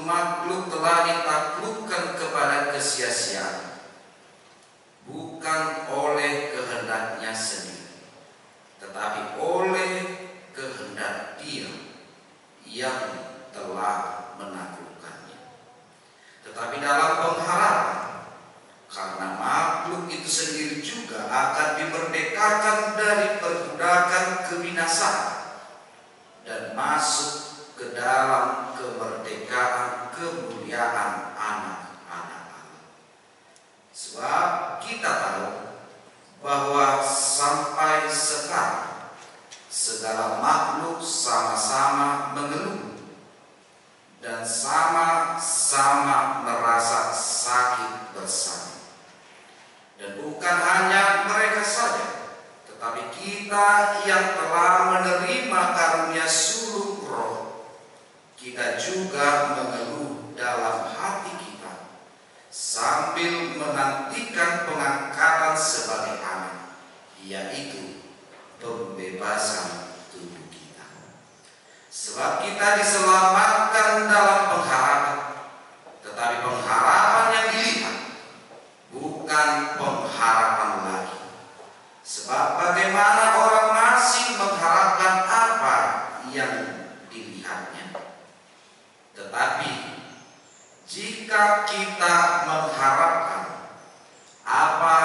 makhluk telah ditaklukkan kepada kesia-siaan, bukan oleh kehendaknya sendiri, tetapi oleh kehendak Dia yang telah menaklukkannya. Tetapi dalam pengharapan, karena makhluk itu sendiri juga akan dimerdekakan dari perbudakan kebinasaan dan masuk ke dalam kemerdekaan kemuliaan anak-anak Allah. Sebab kita tahu bahwa sampai sekarang segala makhluk sama-sama mengeluh dan sama-sama merasa sakit bersama. Dan bukan hanya mereka saja, tetapi kita yang telah menerima karunia sulung roh, kita juga mengeluh dalam hati kita sambil menantikan pengangkatan sebagai anak, yaitu pembebasan tubuh kita. Sebab kita diselamatkan dalam pengharapan, tetapi pengharapan yang dilihat bukan pengharapan lagi. Sebab bagaimana orang masih mengharapkan apa yang dilihatnya. Tetapi jika kita mengharapkan apa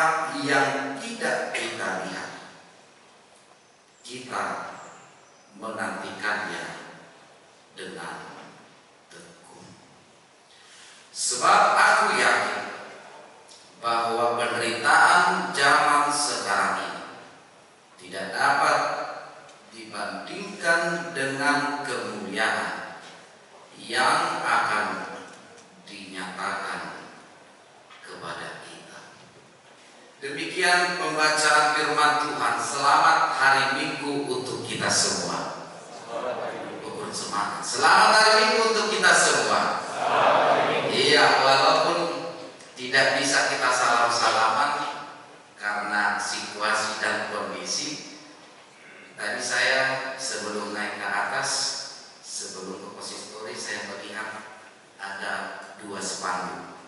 yang tidak kita lihat, kita menantikannya dengan tekun. Sebab aku yakin bahwa penderitaan zaman sekarang ini tidak dapat dibandingkan dengan kemuliaan yang akan dinyatakan kepada kita. Demikian pembacaan firman Tuhan. Selamat hari Minggu untuk kita semua. Ukur semangat. Selamat hari Minggu untuk kita semua. Iya, walaupun tidak bisa kita salam-salaman karena situasi dan kondisi. Tadi saya sebelum naik ke atas, sebelum ke konsistori, saya melihat ada 2 spanduk.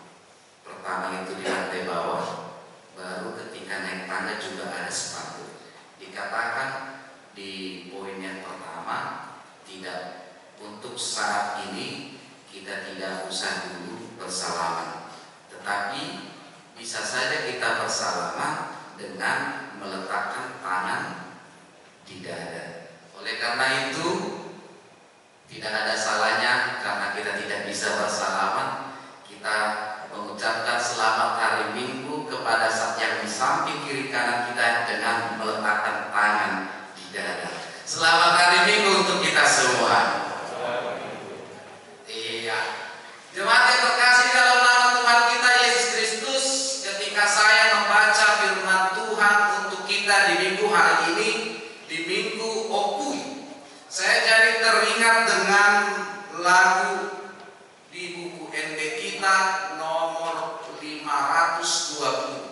Pertama itu di lantai bawah, baru ketika naik tangga juga ada spanduk. Dikatakan di poin yang pertama, tidak, untuk saat ini kita tidak usah dulu bersalaman, tetapi bisa saja kita bersalaman dengan meletakkan tangan di dada. Oleh karena itu tidak ada salahnya karena kita tidak bisa bersalaman, kita mengucapkan selamat hari Minggu kepada yang di samping kiri kanan kita dengan meletakkan tangan di dada. Selamat hari Minggu untuk kita semua. Iya, jemaat yang terkasih dalam nama Tuhan kita Yesus Kristus, ketika saya membaca firman Tuhan untuk kita di minggu hari ini, di minggu Opui, saya jadi teringat dengan lagu di buku NT kita nomor 520.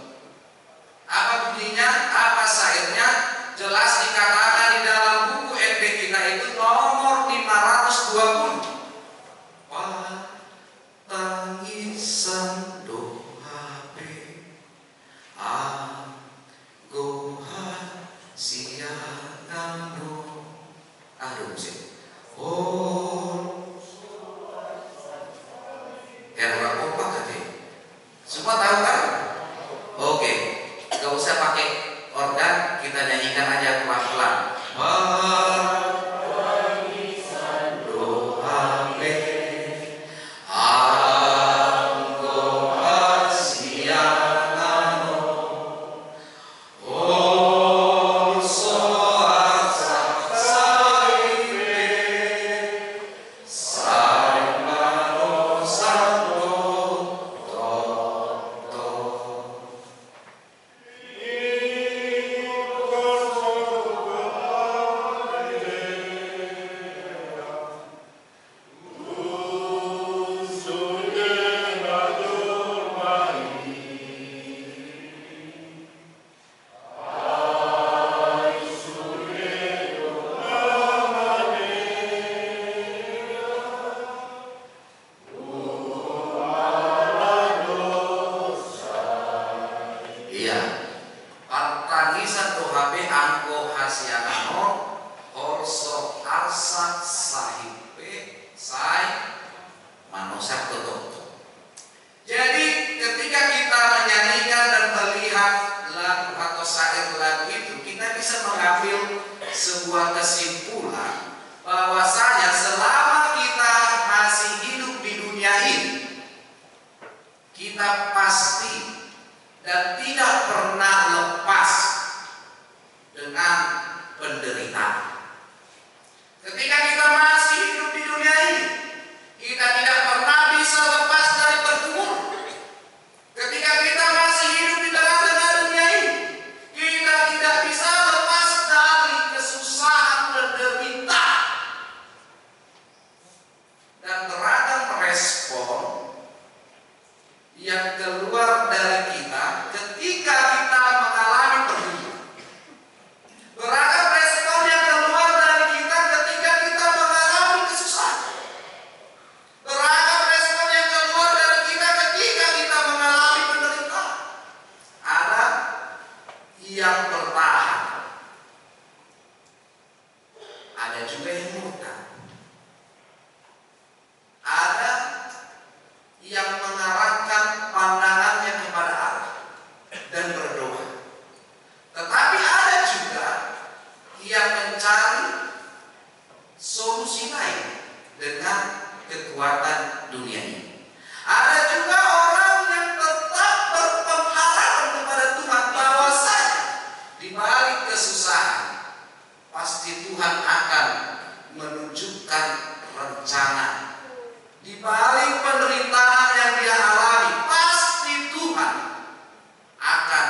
Apa bunyinya? Apa syairnya? Jelas dikatakan di dalam buku NT kita itu nomor 520. Tangisan doa agoha siangano. Aduh sih. Era apa tadi? Semua tahu kan? Oke, gak usah pakai organ, kita nyanyikan aja pelan-pelan. Tangisan doa kita pasti dan tidak pernah lepas dengan penderitaan. Ketika kita masih hidup di dunia ini, kita tidak pernah bisa lepas dari pergumulan. Ketika kita masih hidup di tengah-tengah dunia ini, kita tidak bisa lepas dari kesusahan penderitaan. Dan beragam respon yang keluar dari kita ketika kita mengalami pergumulan. Beragam respon yang keluar dari kita ketika kita mengalami kesusahan. Beragam respon yang keluar dari kita ketika kita mengalami penderitaan. Ada yang bertahan, ada juga yang murtad. Ada yang mengarahkan pandangannya kepada Allah dan berdoa. Tetapi ada juga yang mencari solusi lain dengan kekuatan dunia ini. Ada juga orang yang tetap berpengharapan kepada Tuhan bahwasanya di balik kesusahan pasti Tuhan akan menunjukkan rencana. Di balik penderitaan yang dia alami, pasti Tuhan akan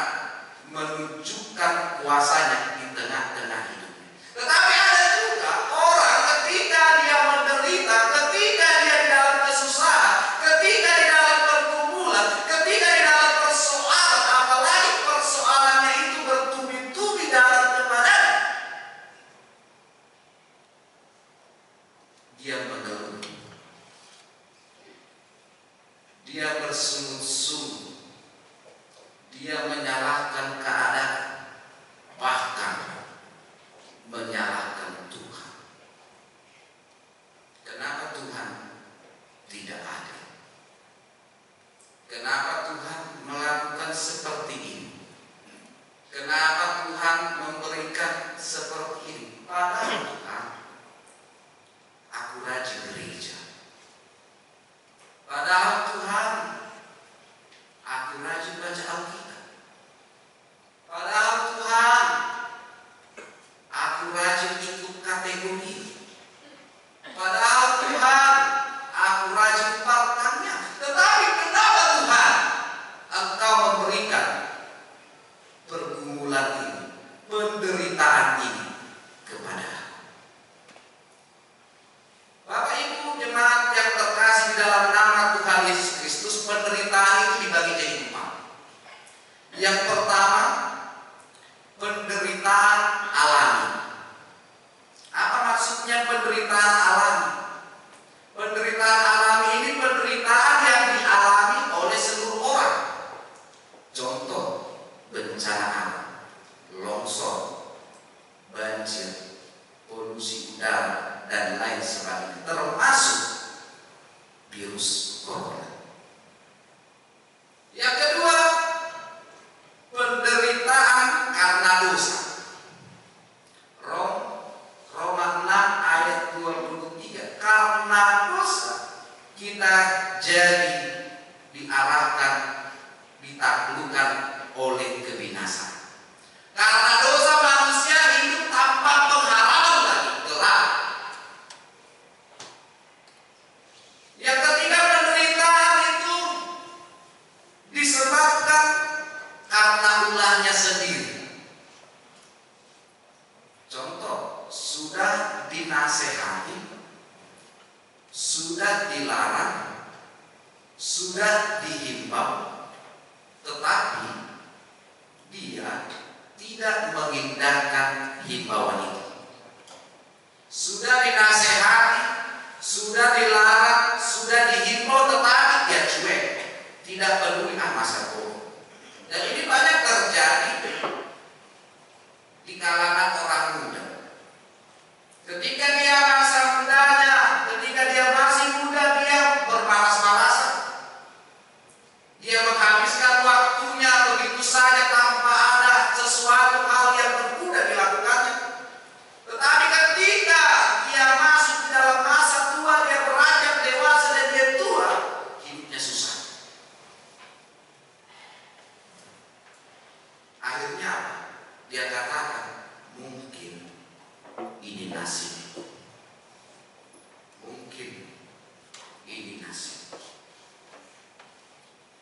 menunjukkan kuasanya di tengah-tengah hidupnya. Tetapi ada juga orang ketika dia menderita, ketika dia di dalam kesusahan, ketika di dalam pergumulan, ketika di dalam persoalan, apalagi persoalannya itu bertubi-tubi dalam kepadanya, dia mengeluh. Dia bersungut-sungut, dia menyalahkan keadaan, bahkan menyalahkan Tuhan. Kenapa Tuhan tidak adil? Kenapa Tuhan melakukan seperti ini? Kenapa Tuhan memberikan seperti ini? Padahal Tuhan, aku rajin gereja. Padahal Tuhan, aku rajin baca Alkitab. Padahal Tuhan, aku rajin cukup kategori. Padahal Tuhan, aku rajin partnernya. Tetapi kenapa Tuhan, Engkau memberikan pergumulan ini, penderitaan ini kepada aku? Bapak Ibu jemaat yang terkasih di dalam nama Tuhan Yesus Kristus, penderitaan itu dibagi jadi 4. Yang pertama, penderitaan alami. Apa maksudnya penderitaan alami? Penderitaan alami ini penderitaan yang dialami oleh seluruh orang. Contoh, bencana alam, longsor, banjir, polusi udara, dan lain sebagainya, termasuk virus corona. Yang kedua, penderitaan karena dosa. Roma 6 ayat 23. Karena dosa kita jadi diarahkan, ditaklukkan oleh kebinasan. Karena dosa manusia hidup tanpa pengharapan lagi kelak. Yang ketiga, penderitaan itu disebabkan karena ulahnya sendiri. Contoh, sudah dinasehati, sudah dilarang, sudah dihimbau, tetapi dia tidak mengindahkan himbauan itu. Sudah dinasehati, sudah dilarang, sudah dihimbau, tetapi dia cuek, tidak peduli masa bodoh. Dan ini banyak terjadi di kalangan orang muda. Ketika dia masa mudanya, ketika dia masih muda, dia bermalas-malasan. Dia menghabiskan waktunya begitu saja tanpa ada sesuatu hal yang berguna dilakukannya. Tetapi ketika dia masuk di dalam masa tua, dia berat kasih.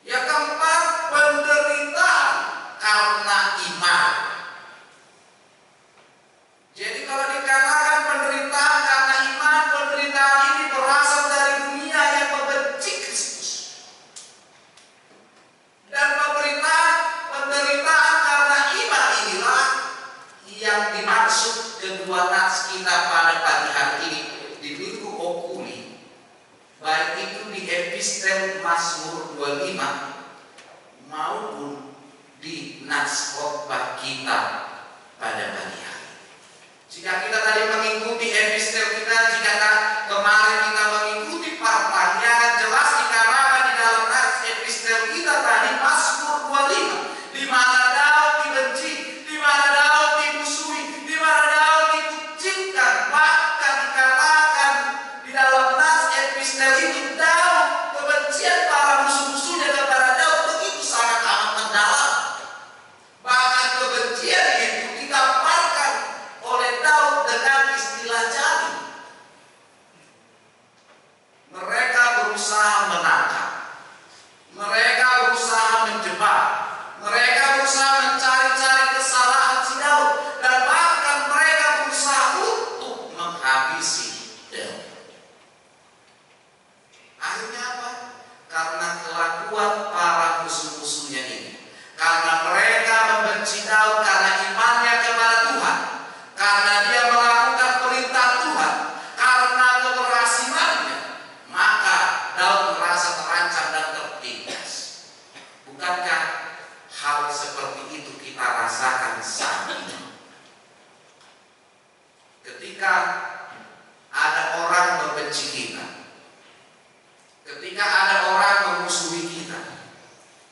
Yang keempat, penderitaan karena iman. Jadi kalau dikatakan penderitaan karena iman, penderitaan ini berasal dari dunia yang membenci Kristus. Dan penderitaan karena iman inilah yang dimaksud kedua nats kita pada pagi hari ini di Minggu Okuli, baik itu di epistel Mazmur 25 maupun di nats khotbah kita pada pagi hari. Jika kita tadi mengikuti epistel kita, jika kemarin kita mengikuti pertanyaan, jelas dikatakan di dalam nats epistel kita tadi Mazmur 25, di mana Daud dibenci, di mana Daud dimusuhi, di mana Daud dikucilkan, bahkan dikatakan di dalam nats epistel itu Daud, kebencian para musuh-musuhnya kepada Daud begitu sangat amat mendalam. Bahkan kebencian itu digambarkan oleh Daud dengan istilah jaring. Mereka berusaha menangkap, mereka berusaha menjebak, mereka berusaha mencari-cari kesalahan si Daud, dan bahkan mereka berusaha untuk menghabisi Daud. Akhirnya apa? Karena kelakuan para musuh-musuhnya ini, karena mereka membenci Daud karena imannya kepada Tuhan, karena dia melakukan perintah Tuhan, karena keberhasilannya, maka Daud merasa terancam dan tertindas. Bukankah hal seperti itu kita rasakan saat ini? Ketika ada orang membenci kita, ketika ada orang memusuhi kita,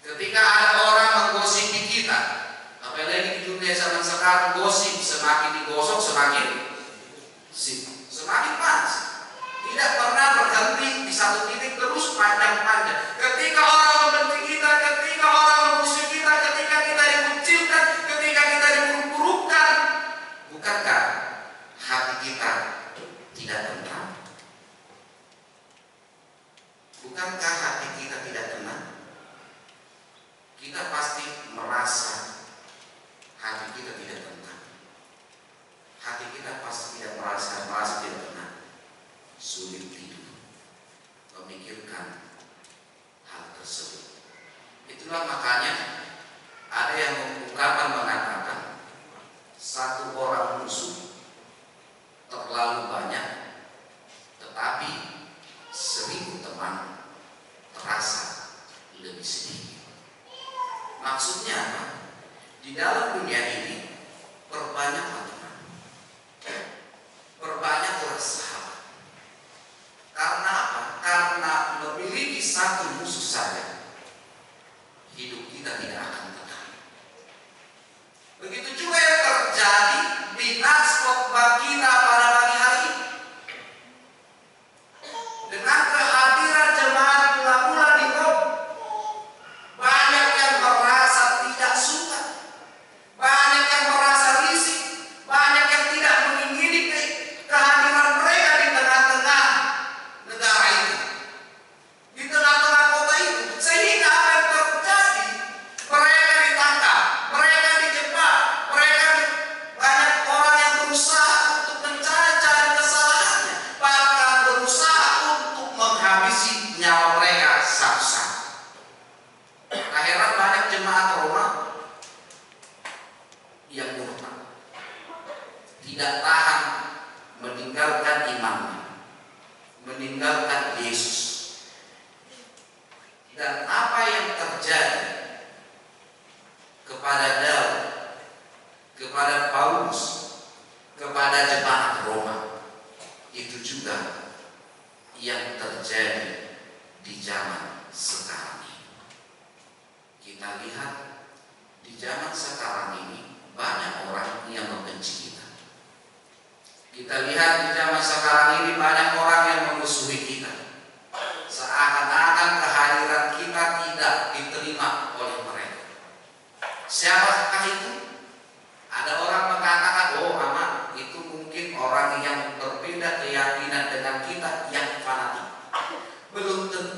ketika ada orang menggosipi kita, apalagi di dunia zaman sekarang gosip semakin digosok semakin panas, tidak pernah berhenti di satu titik, terus panjang-panjang. Ketika orang membenci kita, ketika orang memusuhi kita, ketika kita dikucilkan, ketika kita diburuk-burukkan, bukankah hati kita tidak tenang? Bukankah hati kita tidak tenang? Kita pasti merasa hati kita tidak tenang. Hati kita pasti tidak merasa tidak tenang. Sulit tidur memikirkan hal tersebut. Itulah makanya ada yang ungkapan mengatakan satu orang musuh terlalu banyak, tetapi 1000 teman terasa lebih sedikit. Maksudnya apa? Di dalam dunia ini perbanyaklah teman, perbanyaklah sahabat. Karena apa? Karena memiliki satu musuh saja, hidup kita tidak akan tenang. Begitu juga yang terjadi di nats khotbah kita pada pagi hari ini. Dengan kehadiran jemaat mula-mula di Roma, banyak yang merasa tidak suka, banyak yang merasa risih, banyak yang tidak mengingini kehadiran mereka di tengah-tengah negara itu, di tengah-tengah kota itu, sehingga apa yang terjadi? Mereka ditangkap, mereka dijebak, banyak orang yang berusaha untuk mencari-cari kesalahannya, bahkan berusaha untuk menghabisi nyawa mereka satu-satu. Tak heran banyak jemaat Roma yang murtad, tidak tahan meninggalkan imannya, meninggalkan Yesus. Dan apa yang terjadi kepada Daud, kepada Paulus, kepada jemaat Roma, itu juga yang terjadi di zaman sekarang ini. Kita lihat di zaman sekarang ini banyak orang yang membenci kita. Kita lihat di zaman sekarang ini banyak orang yang memusuhi kita. Seakan-akan kehadiran kita tidak diterima oleh mereka. Siapakah itu? Ada orang mengatakan, oh aman, itu mungkin orang yang berbeda keyakinan dengan kita yang fanatik. Belum tentu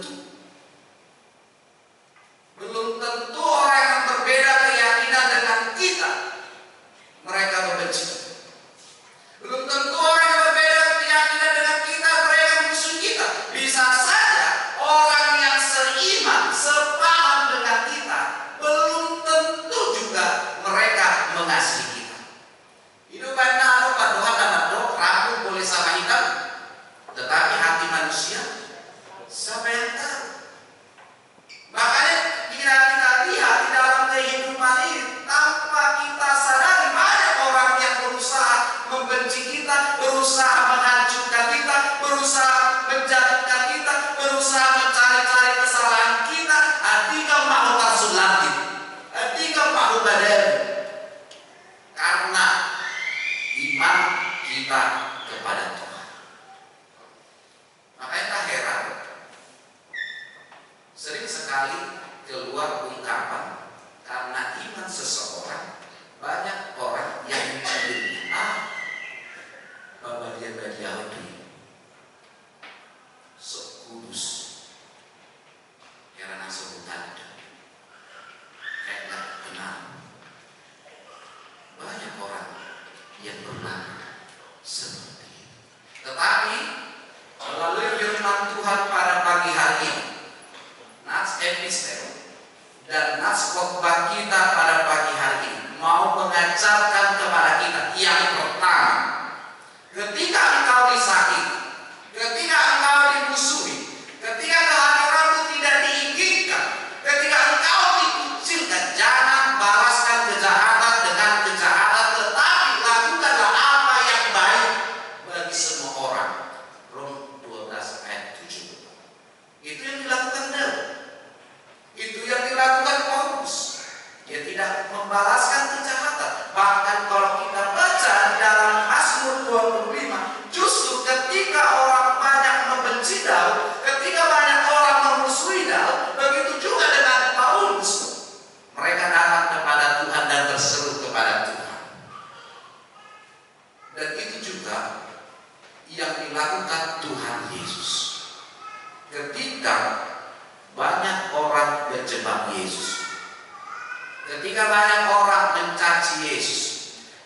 ketika banyak orang mencaci Yesus,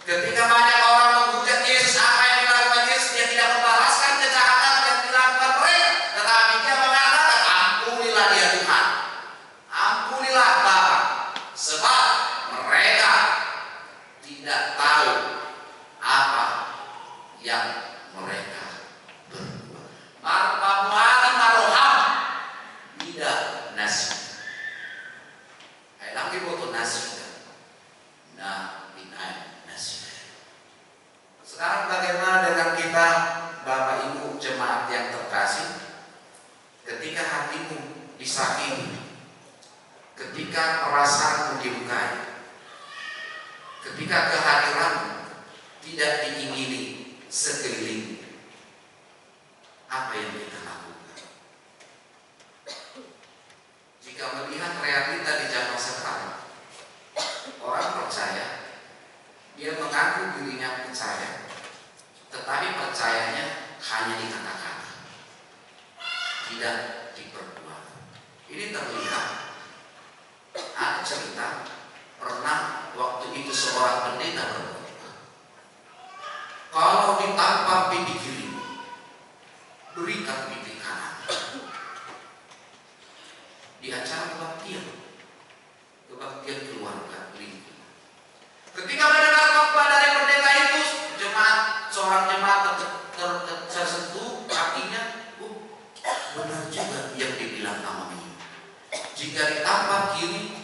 ketika banyak orang menghujat Yesus, apa yang dilakukan Yesus? Dia tidak membalaskan kejahatan yang dilakukan mereka, tetapi dia mengatakan, ampunilah dia Tuhan, ampunilah Bapa, sebab mereka tidak tahu apa yang mereka berbuat. Marpamari maroham tidak nasi. Lagi foto nasi. Nah, ini nasi. Sekarang bagaimana dengan kita, Bapak Ibu jemaat yang terkasih, ketika hatimu disakiti, ketika perasaanmu dilukai, ketika kehadiranmu tidak diingini sekeliling, apa yang kita lakukan? Jika melihat realita di zaman sekarang, orang percaya, dia mengaku dirinya percaya, tetapi percayanya hanya di kata-kata, tidak diperbuat. Ini terlihat. Ada cerita, pernah waktu itu seorang pendeta berkhotbah, kalau ditampar pipi kiri, berikan pipi kanan. Di acara kebaktian keluarga lingkungan. Ketika mendengar khotbah dari pendeta itu, seorang jemaat tersentuh hatinya, benar juga yang dibilang Amami. Jika ditampar kiri,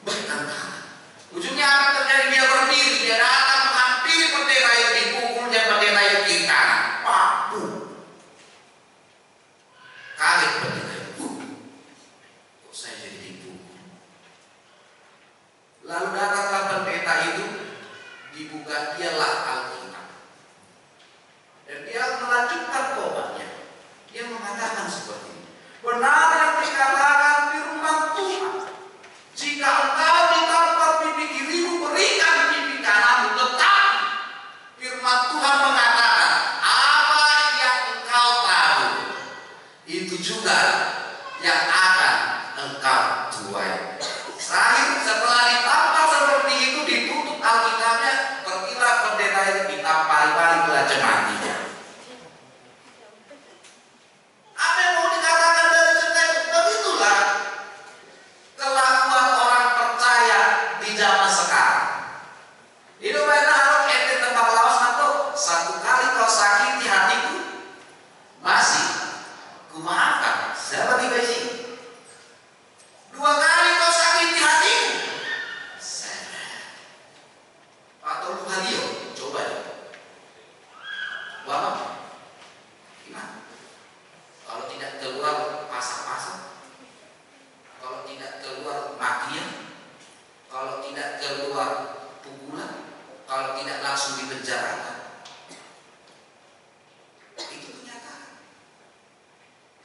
berikan kanan. Ujungnya apa terjadi? Dia berdiri, dia datang menghampiri pendeta yang dipukulnya, pendeta yang kiri kanan. Papu. Kaget pendeta itu. Kok saya jadi dipukul? Lalu datanglah pendeta itu, dibuka dialah Alkitab. Dan dia melanjutkan khotbahnya. Dia mengatakan seperti ini. Benar yang dikatakan firman Tuhan. Jika engkau ditampar pipi kirimu, berikan pipi kananmu. Tetapi firman Tuhan mengatakan, apa yang engkau tahu, itu juga yang akan engkau tuai. Setelah ditampar seperti itu, ditutup Alkitabnya, pergilah pendeta itu ditampar-tampari belajar matinya. Apa yang mau dikatakan dari cerita itu? Begitulah kelakuan orang percaya di zaman sekarang. Itu benar ente tentang lawas atau satu kali kau sakiti hatiku, masih kumaafkan. Siapa tiba sini? Dua kali kau sakiti hatiku, atau lu halio, coba ya. Bapak, gimana? Kalau tidak keluar pasang-pasang, kalau tidak keluar makian, kalau tidak keluar pukulan, kalau tidak langsung dipenjarakan, itu kenyataan.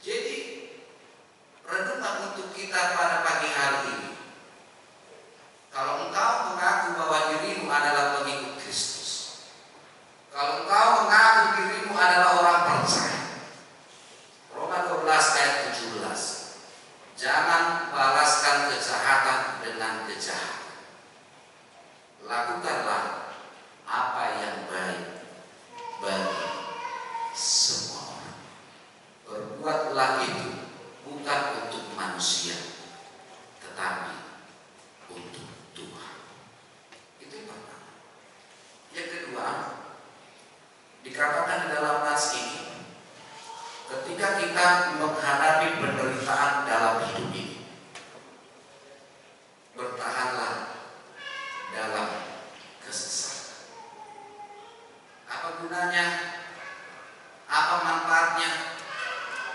Jadi renungan untuk kita pada pagi hari ini, kalau engkau mengaku bahwa dirimu adalah pengikut Kristus, kalau engkau mengaku dirimu adalah orang percaya, Roma 12 ayat 17, jangan balaskan kejahatan dengan kejahatan. Lakukanlah apa yang baik bagi semua orang. Berbuatlah itu bukan untuk manusia, tetapi untuk Tuhan. Itu yang pertama. Yang kedua, dikatakan di dalam nas ini, ketika kita menghadapi penderitaan dalam hidup ini, bertahanlah dalam kesesatan. Apa gunanya? Apa manfaatnya?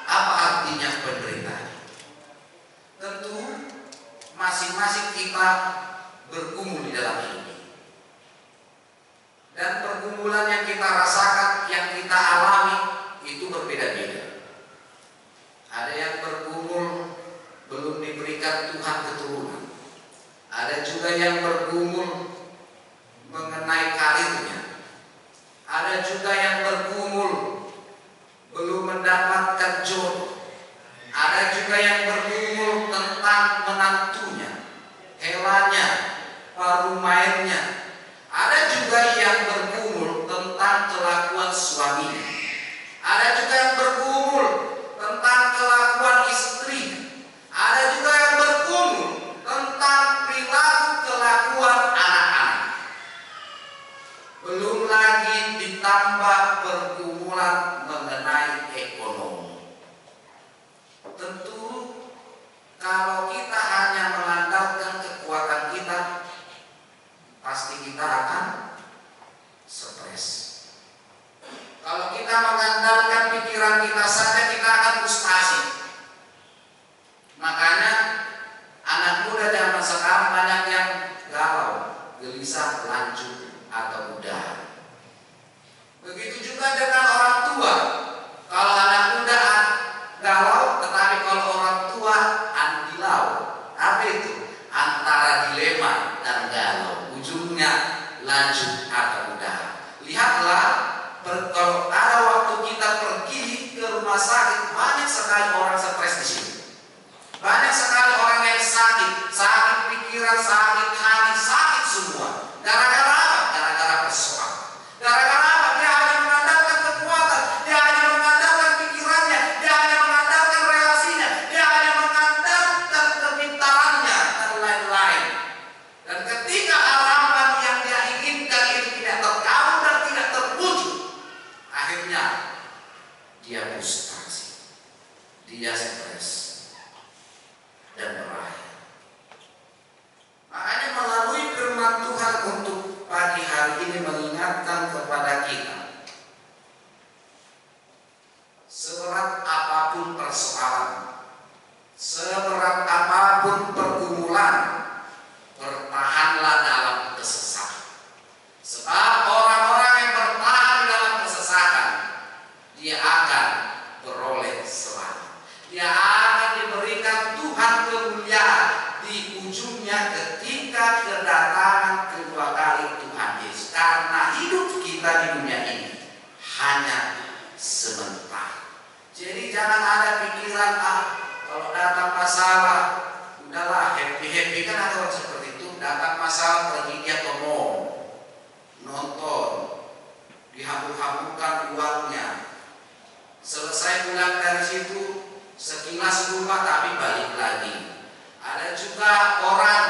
Apa artinya penderitaan? Tentu masing-masing kita bergumul di dalam hidup ini. Dan pergumulan yang kita rasakan, yang kita alami, itu berbeda-beda. Ada yang bergumul belum diberikan Tuhan keturunan. Ada juga yang bergumul mengenai karirnya. Ada juga yang bergumul belum mendapatkan jodoh. Ada juga yang bergumul tentang menantunya, hewannya, dia stres dan berakhir. Makanya melalui firman Tuhan untuk pagi hari ini mengingatkan kepada kita, seberat apapun persoalan, seberat apapun pergumulan, bertahanlah dalam kesesatan. Sebab orang-orang yang bertahan dalam kesesatan, dia akan beroleh selamat. Dia akan diberikan Tuhan kemuliaan di ujungnya ketika kedatangan kedua kali Tuhan Yesus. Karena hidup kita di dunia ini hanya sebentar. Jadi jangan ada pikiran, kalau datang masalah, udahlah happy-happy. Kan ada orang seperti itu, datang masalah pergi dia ke mall, nonton, dihabuk-habukkan uangnya. Selesai pulang dari situ, sekilas rumah tapi balik lagi. Ada juga orang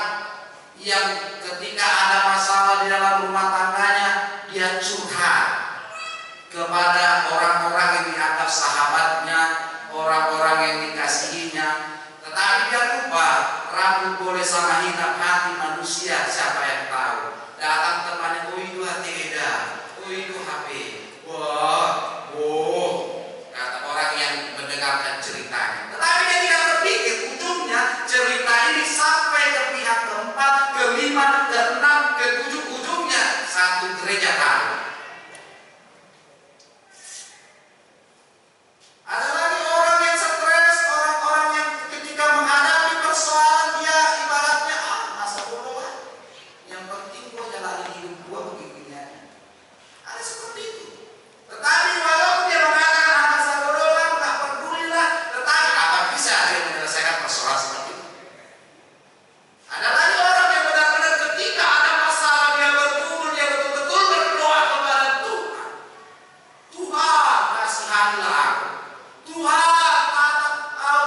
yang ketika ada masalah di dalam rumah tangganya, dia curhat kepada orang-orang yang dianggap sahabatnya, orang-orang yang dikasihinya. Tetapi dia lupa, rambut boleh sama hitam, hati manusia siapa yang tahu. Datang temannya, oh itu hati Eda, oh itu HP, wah, oh, kata orang yang mendengarkan ceritanya. Tetapi dia tidak berpikir ujungnya cerita ini sampai ke pihak keempat, kelima, keenam, ketujuh, ujungnya satu gereja tahu. Ada lagi orang yang stres, orang-orang yang ketika menghadapi persoalan dia ibaratnya masa bodoh lah. Yang penting gua jalani hidup gua begini. Ada seperti itu. Tetapi walaupun dia mengatakan masa bodoh lah, tak peduli lah, tetapi apa bisa dia menyelesaikan persoalan seperti itu? Ada lagi orang yang benar-benar ketika ada masalah dia bergumul, dia betul-betul berdoa kepada Tuhan. Tuhan kasihanilah aku. Tuhan,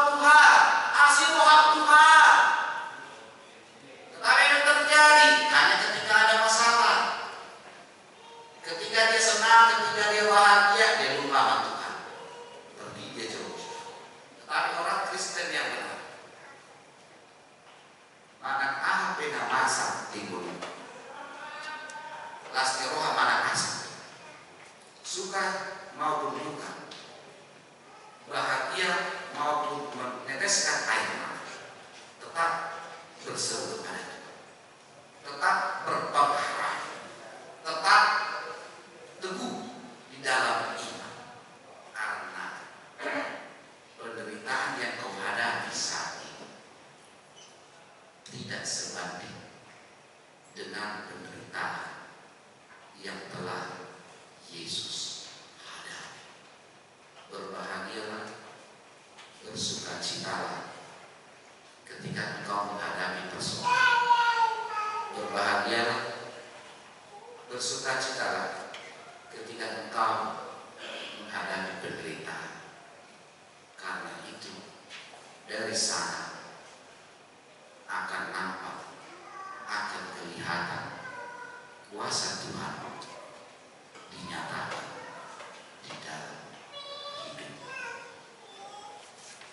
Tuhan, asiroham Tuhan. Tetapi yang terjadi hanya ketika ada masalah. Ketika dia senang, ketika dia bahagia, dia lupa sama Tuhan. Pergi dia jauh. Tetapi orang Kristen yang benar, maka pena masa timbul. Lastiroha mana masa. Suka maupun duka, bahagia maupun meneteskan air mata, tetap berseru kepada Tuhan, tetap berpengharap, tetap teguh di dalam iman. Karena penderitaan yang kau hadapi saat ini tidak sebanding dengan penderitaan yang telah Yesus hadapi. Berbahagialah, bersukacitalah ketika engkau menghadapi persoalan. Berbahagialah, bersukacitalah ketika engkau menghadapi penderitaan. Karena itu dari sana akan nampak, akan kelihatan kuasa Tuhan dinyatakan di dalam hidup.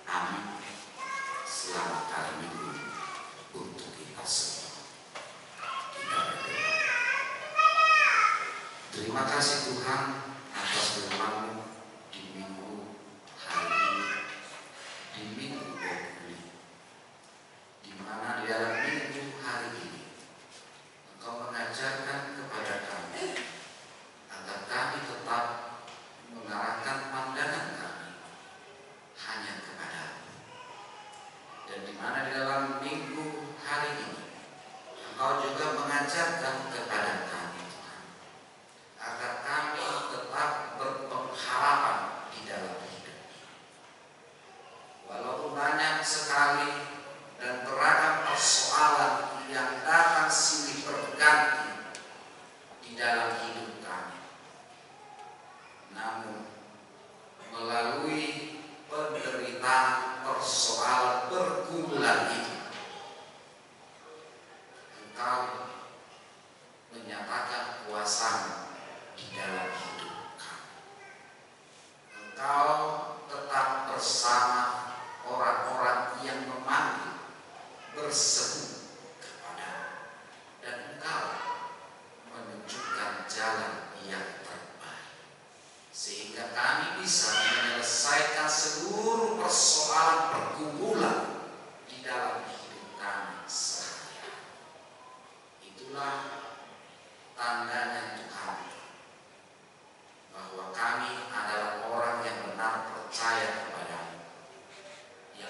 Amin. Selamat hari Minggu untuk kita semua. Kita berdoa. Terima kasih Tuhan atas firman-Mu di minggu hari ini, di minggu 25, di mana di dalam minggu hari ini Engkau mengajarkan kepada kami agar kami tetap mengarahkan pandangan kami hanya kepada-Mu. Dan di mana di dalam minggu hari ini Engkau juga mengajarkan kepada kami Tuhan, agar kami tetap berpengharapan di dalam hidup. Walaupun banyak sekali dan beragam persoalan yang datang silih berganti di dalam hidup kami, namun melalui penderitaan persoalan pergumulan itu, Engkau menyatakan kuasa-Mu di dalam hidup kami. Engkau tetap bersama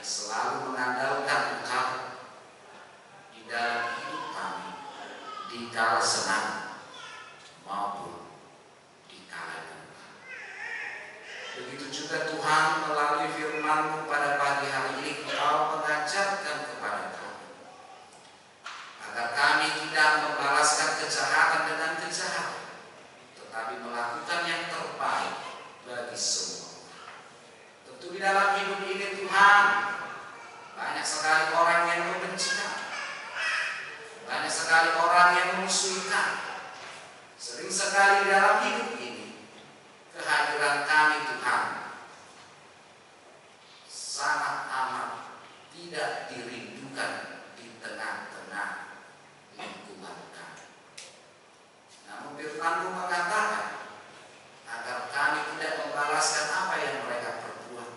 selalu mengandalkan Engkau di dalam hidup kami, di kala senang maupun di kala duka. Begitu juga Tuhan, melalui firman-Mu pada pagi hari ini Engkau mengajarkan kepada kami agar kami tidak membalaskan kejahatan dengan kejahatan, tetapi melakukan yang terbaik bagi semua. Tentu di dalam hidup ini Tuhan, banyak sekali orang yang membenci kami, banyak sekali orang yang memusuhi kami. Sering sekali di dalam hidup ini kehadiran kami Tuhan sangat amat tidak dirindukan di tengah-tengah lingkungan kami. Namun firman-Mu mengatakan agar kami tidak membalaskan apa yang mereka perbuat,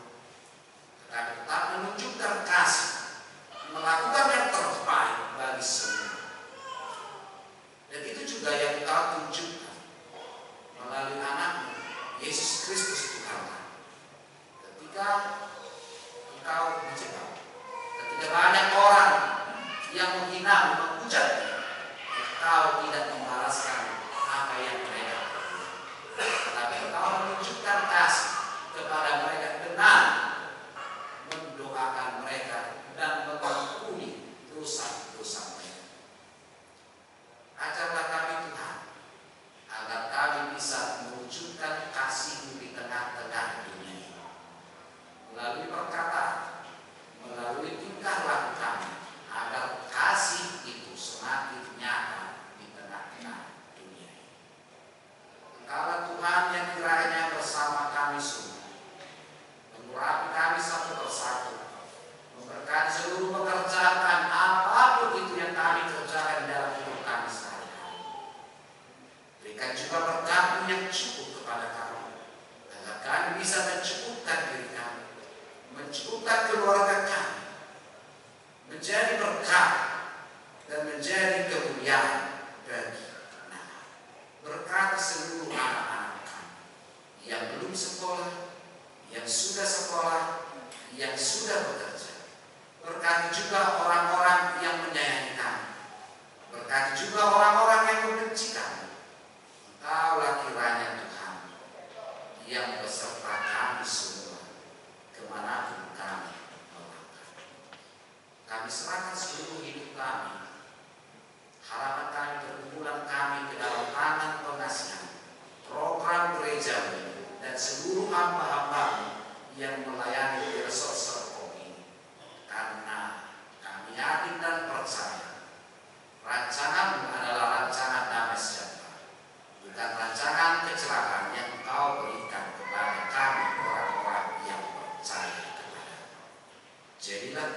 tetapi tetap menunjukkan kasih, melakukan yang terbaik bagi semua. Dan itu juga yang Engkau tunjukkan melalui anak-Mu Yesus Kristus Tuhan. Ketika Engkau dijebak, ketika banyak orang yang menghina, menghujat, Engkau tidak membalaskan apa yang mereka perbuat, tetapi Engkau menunjukkan kasih kepada mereka dengan mendoakan mereka dan mengampuni dosa-dosa mereka. Ajarlah kami Tuhan, agar kami bisa mewujudkan kasih-Mu di tengah-tengah dunia ini, melalui perkataan, melalui tingkah laku kami, agar kasih itu semakin nyata di tengah-tengah dunia ini. Engkaulah Tuhan yang kiranya bersama kami semua, mengurapi kami satu persatu, memberkati seluruh pekerjaan kami, apapun itu yang kami kerjakan dalam hidup kami sehari-hari. Berikan juga berkat-Mu yang cukup kepada kami, agar kami bisa mencukupkan diri kami, mencukupkan keluarga kami, menjadi berkat dan menjadi kemuliaan bagi nama. Berkati seluruh anak-anak kami yang belum sekolah, yang sudah sekolah, yang sudah bekerja. Berkati juga orang-orang yang menyayangi kami, berkati juga orang-orang yang membenci kami. Engkaulah kiranya Tuhan yang beserta kami semua kemanapun kami melangkah. Kami serahkan seluruh hidup kami, harapan kami, pergumulan kami ke dalam tangan pengasihan, program gereja dan seluruh hamba-hamba-Mu yang melayani di resort Serpong ini. Karena kami yakin dan percaya rancangan-Mu adalah rancangan damai sejahtera, bukan rancangan kecelakaan yang Engkau berikan kepada kami orang-orang yang percaya kepada-Mu. Jadilah